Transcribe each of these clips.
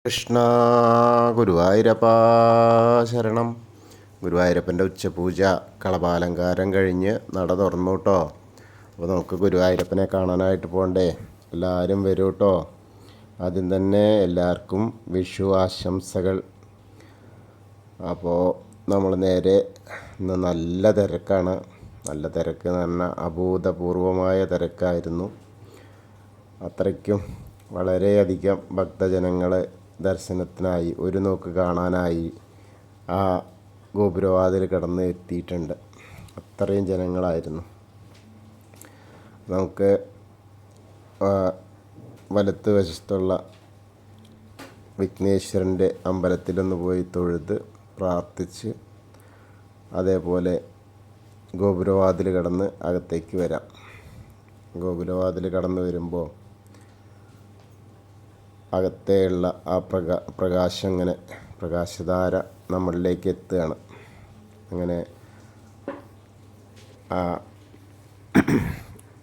കൃഷ്ണ ഗുരുവായൂരപ്പ ശരണം. ഗുരുവായൂരപ്പൻ്റെ ഉച്ചപൂജ കളഭാലങ്കാരം കഴിഞ്ഞ് നട തുറന്നു കേട്ടോ. അപ്പോൾ നമുക്ക് ഗുരുവായൂരപ്പനെ കാണാനായിട്ട് പോകണ്ടേ? എല്ലാവരും വരൂ കേട്ടോ. ആദ്യം തന്നെ എല്ലാവർക്കും വിഷു ആശംസകൾ. അപ്പോൾ നമ്മൾ നേരെ ഇന്ന് നല്ല തിരക്കാണ്. നല്ല തിരക്ക് എന്ന് പറഞ്ഞാൽ അഭൂതപൂർവമായ തിരക്കായിരുന്നു. അത്രയ്ക്കും വളരെയധികം ഭക്തജനങ്ങൾ ദർശനത്തിനായി ഒരു നോക്ക് കാണാനായി ആ ഗോപുരവാതിൽ കടന്ന് എത്തിയിട്ടുണ്ട്. അത്രയും ജനങ്ങളായിരുന്നു. നമുക്ക് വലത്ത് വശത്തുള്ള വിഘ്നേശ്വരൻ്റെ അമ്പലത്തിലൊന്ന് പോയി തൊഴുത് പ്രാർത്ഥിച്ച് അതേപോലെ ഗോപുരവാതിൽ കടന്ന് അകത്തേക്ക് വരാം. ഗോപുരവാതിൽ കടന്ന് വരുമ്പോൾ അകത്തെയുള്ള ആ പ്രകാശം ഇങ്ങനെ പ്രകാശധാര നമ്മളിലേക്ക് എത്തുകയാണ്. അങ്ങനെ ആ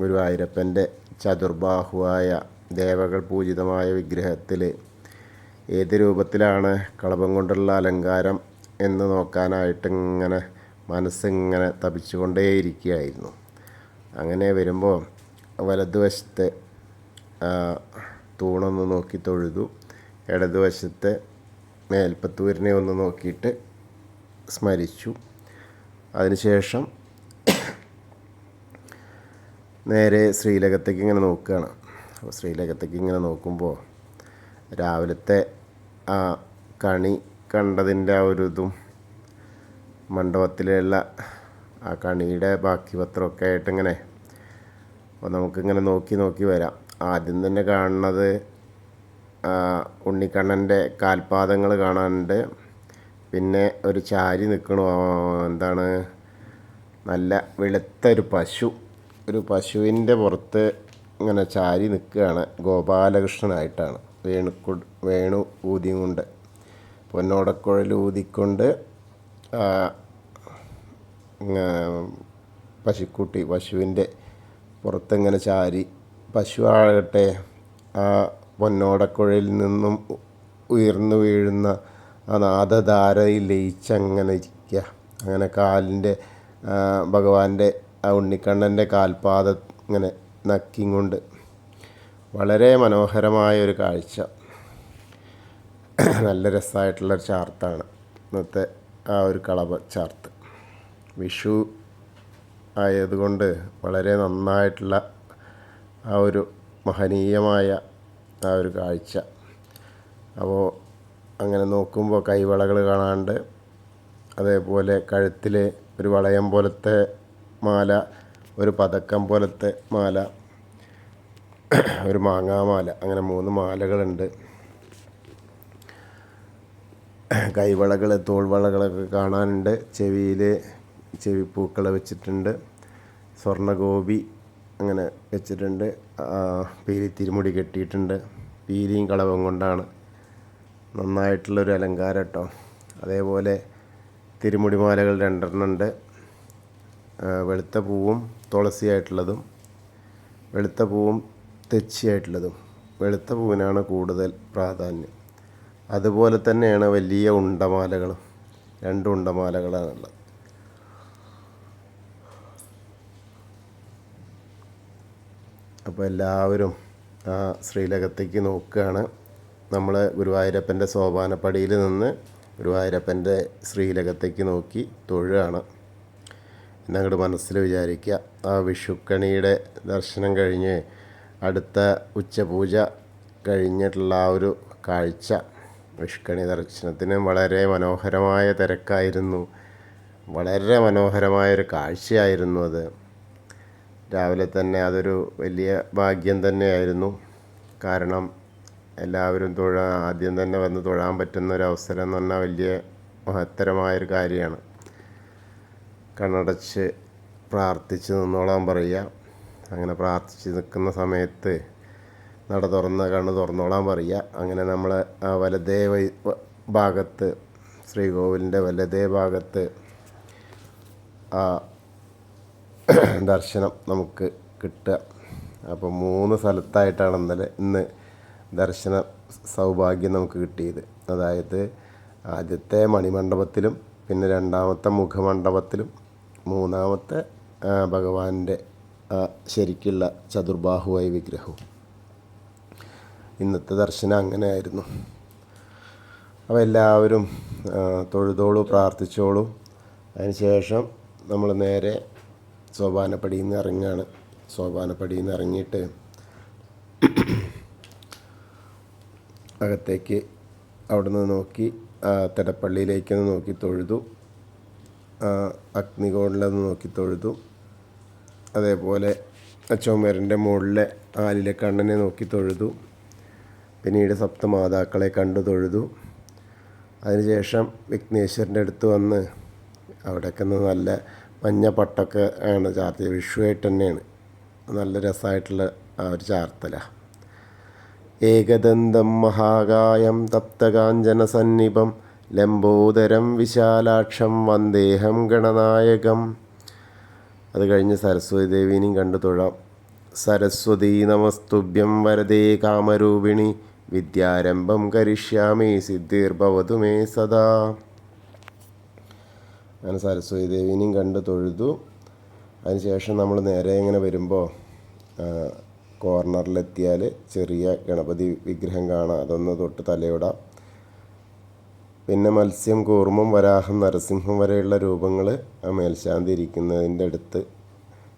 ഗുരുവായൂരപ്പൻ്റെ ചതുർബാഹുവായ ദേവകൾ പൂജിതമായ വിഗ്രഹത്തിൽ ഏത് രൂപത്തിലാണ് കളഭം കൊണ്ടുള്ള അലങ്കാരം എന്ന് നോക്കാനായിട്ട് ഇങ്ങനെ മനസ്സിങ്ങനെ തപിച്ചുകൊണ്ടേയിരിക്കുകയായിരുന്നു. അങ്ങനെ വരുമ്പോൾ വലതുവശത്തെ തൂണൊന്ന് നോക്കി തൊഴുതു. ഇടതുവശത്തെ മേൽപ്പത്തൂരിനെ ഒന്ന് നോക്കിയിട്ട് സ്മരിച്ചു. അതിനുശേഷം നേരെ ശ്രീലകത്തേക്ക് ഇങ്ങനെ നോക്കുകയാണ്. അപ്പോൾ ശ്രീലകത്തേക്ക് ഇങ്ങനെ നോക്കുമ്പോൾ രാവിലത്തെ ആ കണി കണ്ടതിൻ്റെ ആ ഒരു ഇതും മണ്ഡപത്തിലുള്ള ആ കണിയുടെ ബാക്കി പത്രമൊക്കെ ആയിട്ടിങ്ങനെ അപ്പോൾ നമുക്കിങ്ങനെ നോക്കി വരാം. ആദ്യം തന്നെ കാണുന്നത് ഉണ്ണിക്കണ്ണൻ്റെ കാൽപാദങ്ങൾ കാണാനുണ്ട്. പിന്നെ ഒരു ചാരി നിൽക്കണു, എന്താണ്, നല്ല വെളുത്ത ഒരു പശുവിൻ്റെ പുറത്ത് ഇങ്ങനെ ചാരി നിൽക്കുകയാണ്. ഗോപാലകൃഷ്ണനായിട്ടാണ്. വേണു ഊതിയും കൊണ്ട് പൊന്നോടക്കുഴൽ ഊതിക്കൊണ്ട് പശുവിൻ്റെ പുറത്തിങ്ങനെ ചാരി, പശു ആകട്ടെ ആ പൊന്നോടക്കുഴയിൽ നിന്നും ഉയർന്നു വീഴുന്ന ആ നാദധാരയിൽ ലയിച്ചങ്ങനെ ഇരിക്കുക. അങ്ങനെ കാലിൻ്റെ ഭഗവാന്റെ ആ ഉണ്ണിക്കണ്ണൻ്റെ കാൽപാദം ഇങ്ങനെ നക്കിക്കൊണ്ട് വളരെ മനോഹരമായൊരു കാഴ്ച. നല്ല രസമായിട്ടുള്ളൊരു ചാർത്താണ് ഇന്നത്തെ ആ ഒരു കളഭ ചാർത്ത്. വിഷു ആയതുകൊണ്ട് വളരെ നന്നായിട്ടുള്ള ആ ഒരു മഹനീയമായ ആ ഒരു കാഴ്ച. അപ്പോൾ അങ്ങനെ നോക്കുമ്പോൾ കൈവളകൾ കാണാണ്ട്, അതേപോലെ കഴുത്തിൽ ഒരു വളയം പോലത്തെ മാല, ഒരു പതക്കം പോലത്തെ മാല, ഒരു മാങ്ങാമാല, അങ്ങനെ 3 മാലകളുണ്ട്. കൈവളകൾ, തോൾവളകളൊക്കെ കാണാനുണ്ട്. ചെവിപ്പൂക്കൾ വെച്ചിട്ടുണ്ട്. സ്വർണ്ണഗോപി അങ്ങനെ വെച്ചിട്ടുണ്ട്. തിരുമുടി കെട്ടിയിട്ടുണ്ട്. പീലിയും കളഭം കൊണ്ടാണ്. നന്നായിട്ടുള്ളൊരു അലങ്കാരം കേട്ടോ. അതേപോലെ തിരുമുടിമാലകൾ 2 ഉണ്ട്. വെളുത്ത പൂവും തുളസിയായിട്ടുള്ളതും, വെളുത്ത പൂവും തെച്ചിയായിട്ടുള്ളതും. വെളുത്ത പൂവിനാണ് കൂടുതൽ പ്രാധാന്യം. അതുപോലെ തന്നെയാണ് വലിയ ഉണ്ടമാലകളും. 2 ഉണ്ടമാലകളാണുള്ളത്. അപ്പോൾ എല്ലാവരും ആ ശ്രീലകത്തേക്ക് നോക്കുകയാണ്. നമ്മൾ ഗുരുവായൂരപ്പൻ്റെ സോപാനപ്പടിയിൽ നിന്ന് ഗുരുവായൂരപ്പൻ്റെ ശ്രീലകത്തേക്ക് നോക്കി തൊഴുകയാണ് എന്നങ്ങോട്ട് മനസ്സിൽ വിചാരിക്കുക. ആ വിഷുക്കണിയുടെ ദർശനം കഴിഞ്ഞ് അടുത്ത ഉച്ചപൂജ കഴിഞ്ഞിട്ടുള്ള ആ ഒരു കാഴ്ച, വിഷുക്കണി ദർശനത്തിന് വളരെ മനോഹരമായ തിരക്കായിരുന്നു. വളരെ മനോഹരമായൊരു കാഴ്ചയായിരുന്നു അത്. രാവിലെ തന്നെ അതൊരു വലിയ ഭാഗ്യം തന്നെയായിരുന്നു. കാരണം എല്ലാവരും ആദ്യം തന്നെ വന്ന് തൊഴാൻ പറ്റുന്ന ഒരു അവസരം എന്ന് പറഞ്ഞാൽ വലിയ മഹത്തരമായൊരു കാര്യമാണ്. കണ്ണടച്ച് പ്രാർത്ഥിച്ച് നിന്നോളാൻ പറയുക. അങ്ങനെ പ്രാർത്ഥിച്ച് നിൽക്കുന്ന സമയത്ത് കണ്ണ് തുറന്നോളാൻ പറയുക. അങ്ങനെ നമ്മൾ ആ വലതേ ഭാഗത്ത്, ശ്രീകോവിലിൻ്റെ വലതേ ഭാഗത്ത് ആ ദർശനം നമുക്ക് കിട്ടുക. അപ്പോൾ 3 സ്ഥലത്തായിട്ടാണ് ഇന്ന് ദർശനം സൗഭാഗ്യം നമുക്ക് കിട്ടിയത്. അതായത് ആദ്യത്തെ മണിമണ്ഡപത്തിലും പിന്നെ രണ്ടാമത്തെ മുഖമണ്ഡപത്തിലും മൂന്നാമത്തെ ഭഗവാന്റെ ശരിക്കുള്ള ചതുർബാഹുവായ വിഗ്രഹവും. ഇന്നത്തെ ദർശനം അങ്ങനെ ആയിരുന്നു. അപ്പോൾ എല്ലാവരും തൊഴുതോളൂ, പ്രാർത്ഥിച്ചോളൂ. അതിന് ശേഷം നമ്മൾ നേരെ സോപാനപ്പടിയിൽ നിന്ന് ഇറങ്ങുകയാണ്. സോപാനപ്പടിയിൽ നിന്ന് ഇറങ്ങിയിട്ട് അകത്തേക്ക് അവിടുന്ന് നോക്കി തിടപ്പള്ളിയിലേക്കൊന്ന് നോക്കി തൊഴുതു. അഗ്നികോണിലൊന്ന് നോക്കി തൊഴുതു. അതേപോലെ ചുമരിൻ്റെ മുകളിലെ ആലിലെ കണ്ണനെ നോക്കി തൊഴുതു. പിന്നീട് സപ്തമാതാക്കളെ കണ്ടു തൊഴുതു. അതിനുശേഷം വിഘ്നേശ്വരൻ്റെ അടുത്ത് വന്ന് അവിടെയൊക്കെ നല്ല മഞ്ഞ പട്ടൊക്കെ ആണ് ചാർത്തിയത്. വിഷുവായിട്ട് തന്നെയാണ്. നല്ല രസമായിട്ടുള്ള ആ ഒരു ചാർത്തലാണ്. ഏകദന്തം മഹാകായം തപ്തകാഞ്ചനസന്നിഭം ലംബോദരം വിശാലാക്ഷം വന്ദേഹം ഗണനായകം. അത് കഴിഞ്ഞ് സരസ്വതി ദേവീനെയും കണ്ടു തൊഴാം. സരസ്വതീ നമസ്തുഭ്യം വരദേ കാമരൂപിണി വിദ്യാരംഭം കരിഷ്യാമി സിദ്ധിർഭവതു മേ സദാ. അങ്ങനെ സരസ്വതി ദേവീനെയും കണ്ട് തൊഴുതു. അതിനുശേഷം നമ്മൾ നേരെ ഇങ്ങനെ വരുമ്പോൾ കോർണറിലെത്തിയാൽ ചെറിയ ഗണപതി വിഗ്രഹം കാണാം. അതൊന്ന് തൊട്ട് തലയിടാം. പിന്നെ മത്സ്യം, കൂർമ്മം, വരാഹം, നരസിംഹം വരെയുള്ള രൂപങ്ങൾ ആ മേൽശാന്തി ഇരിക്കുന്നതിൻ്റെ അടുത്ത്.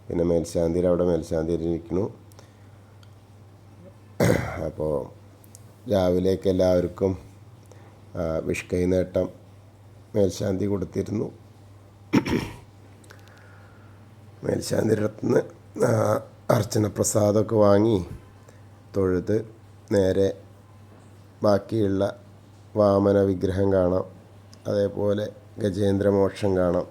പിന്നെ മേൽശാന്തിയിൽ അവിടെ മേൽശാന്തി ഇരിക്കുന്നു. അപ്പോൾ രാവിലേക്ക് എല്ലാവർക്കും വിഷ്കൈ നേട്ടം മേൽശാന്തി കൊടുത്തിരുന്നു. മേൽശാന്തിയുടെ അടുത്ത് നിന്ന് അർച്ചന പ്രസാദമൊക്കെ വാങ്ങി തൊഴുത് നേരെ ബാക്കിയുള്ള വാമന വിഗ്രഹം കാണാം. അതേപോലെ ഗജേന്ദ്രമോക്ഷം കാണാം.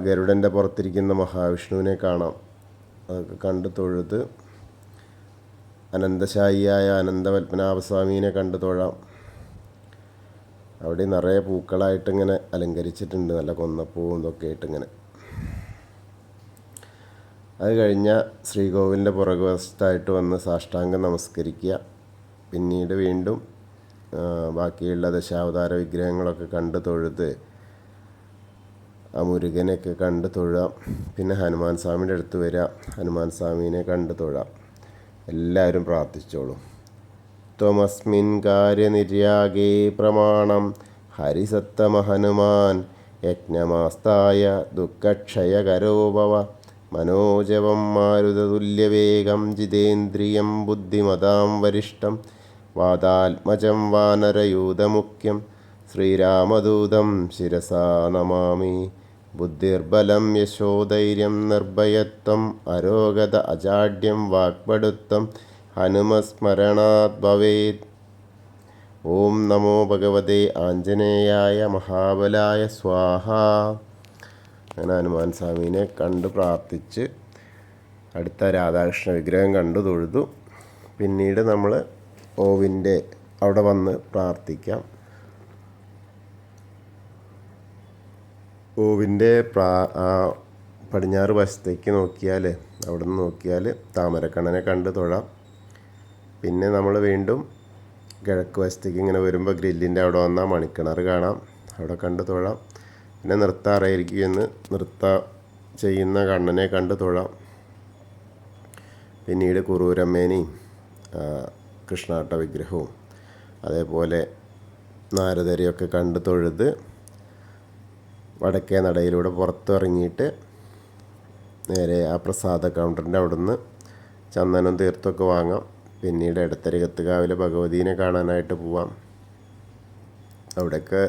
ഗരുഡൻ്റെ പുറത്തിരിക്കുന്ന മഹാവിഷ്ണുവിനെ കാണാം. അതൊക്കെ കണ്ട് തൊഴുത് അനന്തശായിയായ അനന്തപത്മനാഭസ്വാമീനെ കണ്ട് തൊഴാം. അവിടെ നിറയെ പൂക്കളായിട്ടിങ്ങനെ അലങ്കരിച്ചിട്ടുണ്ട്. നല്ല കൊന്നപ്പൂവും ഇതൊക്കെ ആയിട്ടിങ്ങനെ. അത് കഴിഞ്ഞാൽ ശ്രീകോവിലിൻ്റെ പുറകുവശത്തായിട്ട് വന്ന് സാഷ്ടാംഗം നമസ്കരിക്കുക. പിന്നീട് വീണ്ടും ബാക്കിയുള്ള ദശാവതാര വിഗ്രഹങ്ങളൊക്കെ കണ്ട് തൊഴുത് ആ മുരുകനെയൊക്കെ കണ്ട് തൊഴാം. പിന്നെ ഹനുമാൻ സ്വാമിയുടെ അടുത്ത് വരിക. ഹനുമാൻ സ്വാമീനെ കണ്ട് തൊഴാം. എല്ലാവരും പ്രാർത്ഥിച്ചോളൂ. ത്വമസ്മിൻ കാര്യനിര്യാഗേ പ്രമാണം ഹരിസത്തമഹനുമാൻ യജ്ഞമാസ്തായ ദുഃഖക്ഷയകരോ ഭവ മനോജവം മാരുതതുല്യവേഗം ജിതേന്ദ്രിയം ബുദ്ധിമതാം വരിഷ്ഠം വാതാത്മജം വാനരയൂഥമുഖ്യം ശ്രീരാമദൂതം ശിരസാ നമാമി. ബുദ്ധിർബലം യശോധൈര്യം നിർഭയത്വം അരോഗത അജാഡ്യം വാക്പടുത്വം ഹനുമസ്മരണാത് ഭവേത്. ഓം നമോ ഭഗവതേ ആഞ്ജനേയായ മഹാബലായ സ്വാഹ. അങ്ങനെ ഹനുമാൻ സ്വാമീനെ കണ്ട് പ്രാർത്ഥിച്ച് അടുത്ത രാധാകൃഷ്ണ വിഗ്രഹം കണ്ടു തൊഴുതു. പിന്നീട് നമ്മൾ ഓവിൻ്റെ അവിടെ വന്ന് പ്രാർത്ഥിക്കാം. ഓവിൻ്റെ പടിഞ്ഞാറ് വശത്തേക്ക് നോക്കിയാൽ അവിടെ നിന്ന് നോക്കിയാൽ താമരക്കണ്ണനെ കണ്ട് തൊഴാം. പിന്നെ നമ്മൾ വീണ്ടും കിഴക്ക് വശത്തേക്ക് ഇങ്ങനെ വരുമ്പോൾ ഗ്രില്ലിൻ്റെ അവിടെ വന്നാൽ മണിക്കിണർ കാണാം. അവിടെ കണ്ട് തൊഴാം. പിന്നെ നൃത്താറായിരിക്കുമെന്ന് നൃത്തം ചെയ്യുന്ന കണ്ണനെ കണ്ട് തൊഴാം. പിന്നീട് കുറൂരമ്മേനെയും കൃഷ്ണാട്ട വിഗ്രഹവും അതേപോലെ നാരദരെയൊക്കെ കണ്ട് തൊഴുത് വടക്കേ നടയിലൂടെ പുറത്തിറങ്ങിയിട്ട് നേരെ ആ പ്രസാദ കൗണ്ടറിൻ്റെ അവിടെ നിന്ന് ചന്ദനം തീർത്തൊക്കെ വാങ്ങാം. പിന്നീട് എടത്തരകത്തുകാവിലെ ഭഗവതീനെ കാണാനായിട്ട് പോവാം. അവിടെയൊക്കെ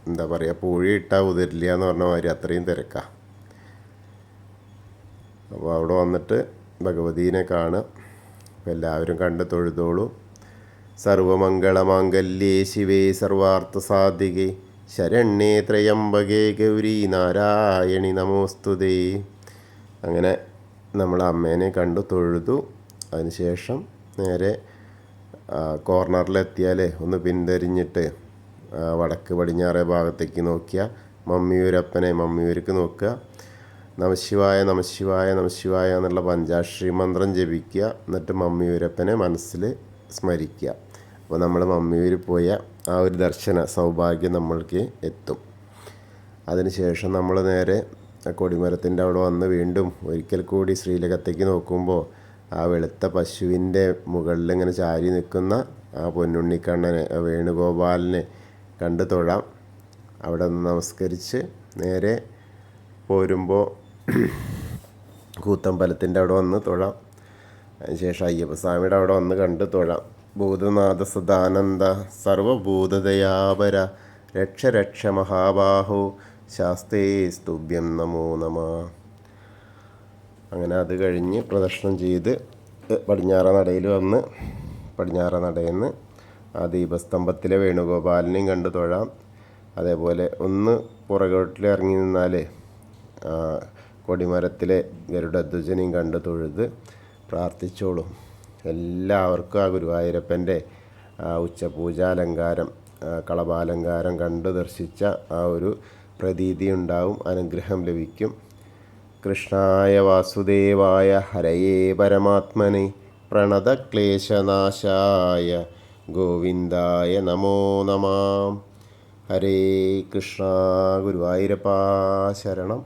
എന്താ പറയുക, പൂഴി ഇട്ടാൽ ഉതിരില്ല എന്ന് പറഞ്ഞ മാതിരി അത്രയും തിരക്കാണ്. അപ്പോൾ അവിടെ വന്നിട്ട് ഭഗവതീനെ കാണുക. അപ്പോൾ എല്ലാവരും കണ്ട് തൊഴുതോളൂ. സർവമംഗളമാംഗല്യേ ശിവേ സർവാർത്ഥസാധികേ ശരണ്യേ ത്രയംബകേ ഗൗരി നാരായണി നമോസ്തുതേ. അങ്ങനെ നമ്മൾ അമ്മേനെ കണ്ടു തൊഴുതു. അതിനുശേഷം നേരെ കോർണറിലെത്തിയാൽ ഒന്ന് പിന്തിരിഞ്ഞിട്ട് വടക്ക് പടിഞ്ഞാറേ ഭാഗത്തേക്ക് നോക്കിയാൽ മമ്മിയൂർക്ക് നോക്കുക. നമശിവായ നമശിവായ നമശിവായ എന്നുള്ള പഞ്ചാക്ഷരി മന്ത്രം ജപിക്കുക. എന്നിട്ട് മമ്മിയൂരപ്പനെ മനസ്സിൽ സ്മരിക്കുക. അപ്പോൾ നമ്മൾ മമ്മിയൂർ പോയ ആ ഒരു ദർശന സൗഭാഗ്യം നമ്മൾക്ക് എത്തും. അതിനുശേഷം നമ്മൾ നേരെ കൊടിമരത്തിൻ്റെ അവിടെ വന്ന് വീണ്ടും ഒരിക്കൽ കൂടി ശ്രീലകത്തേക്ക് നോക്കുമ്പോൾ ആ വെളുത്ത പശുവിൻ്റെ മുകളിൽ ഇങ്ങനെ ചാരി നിൽക്കുന്ന ആ പൊന്നുണ്ണിക്കണ്ണനെ, വേണുഗോപാലിനെ കണ്ട് തൊഴാം. അവിടെ നിന്ന് നമസ്കരിച്ച് നേരെ പോരുമ്പോൾ കൂത്തമ്പലത്തിൻ്റെ അവിടെ വന്ന് തൊഴാം. അതിനുശേഷം അയ്യപ്പസ്വാമിയുടെ അവിടെ വന്ന് കണ്ട് തൊഴാം. ഭൂതനാഥ സദാനന്ദ സർവഭൂതദയാപര രക്ഷ രക്ഷ മഹാബാഹോ ശാസ്തേ സ്തുഭ്യം നമോ നമ. അങ്ങനെ അത് കഴിഞ്ഞ് പ്രദക്ഷിണം ചെയ്ത് പടിഞ്ഞാറ നടയിൽ വന്ന് പടിഞ്ഞാറ നടയിൽ നിന്ന് ആ ദീപസ്തംഭത്തിലെ വേണുഗോപാലിനെയും കണ്ട് തൊഴാം. അതേപോലെ ഒന്ന് പുറകോട്ടിൽ ഇറങ്ങി നിന്നാൽ കൊടിമരത്തിലെ ഗരുഡധ്വജനെയും കണ്ട് തൊഴുത് പ്രാർത്ഥിച്ചോളും. എല്ലാവർക്കും ആ ഗുരുവായൂരപ്പൻ്റെ ആ ഉച്ചപൂജാലങ്കാരം, കളഭാലങ്കാരം കണ്ട് ദർശിച്ച ആ ഒരു പ്രതീതി ഉണ്ടാവും, അനുഗ്രഹം ലഭിക്കും. കൃഷ്ണായ വാസുദേവായ ഹരയേ പരമാത്മനെ പ്രണതക്ലേശനാശായ ഗോവിന്ദായ നമോ നമഃ. ഹരേ കൃഷ്ണ. ഗുരുവായൂരപ്പാ ശരണം.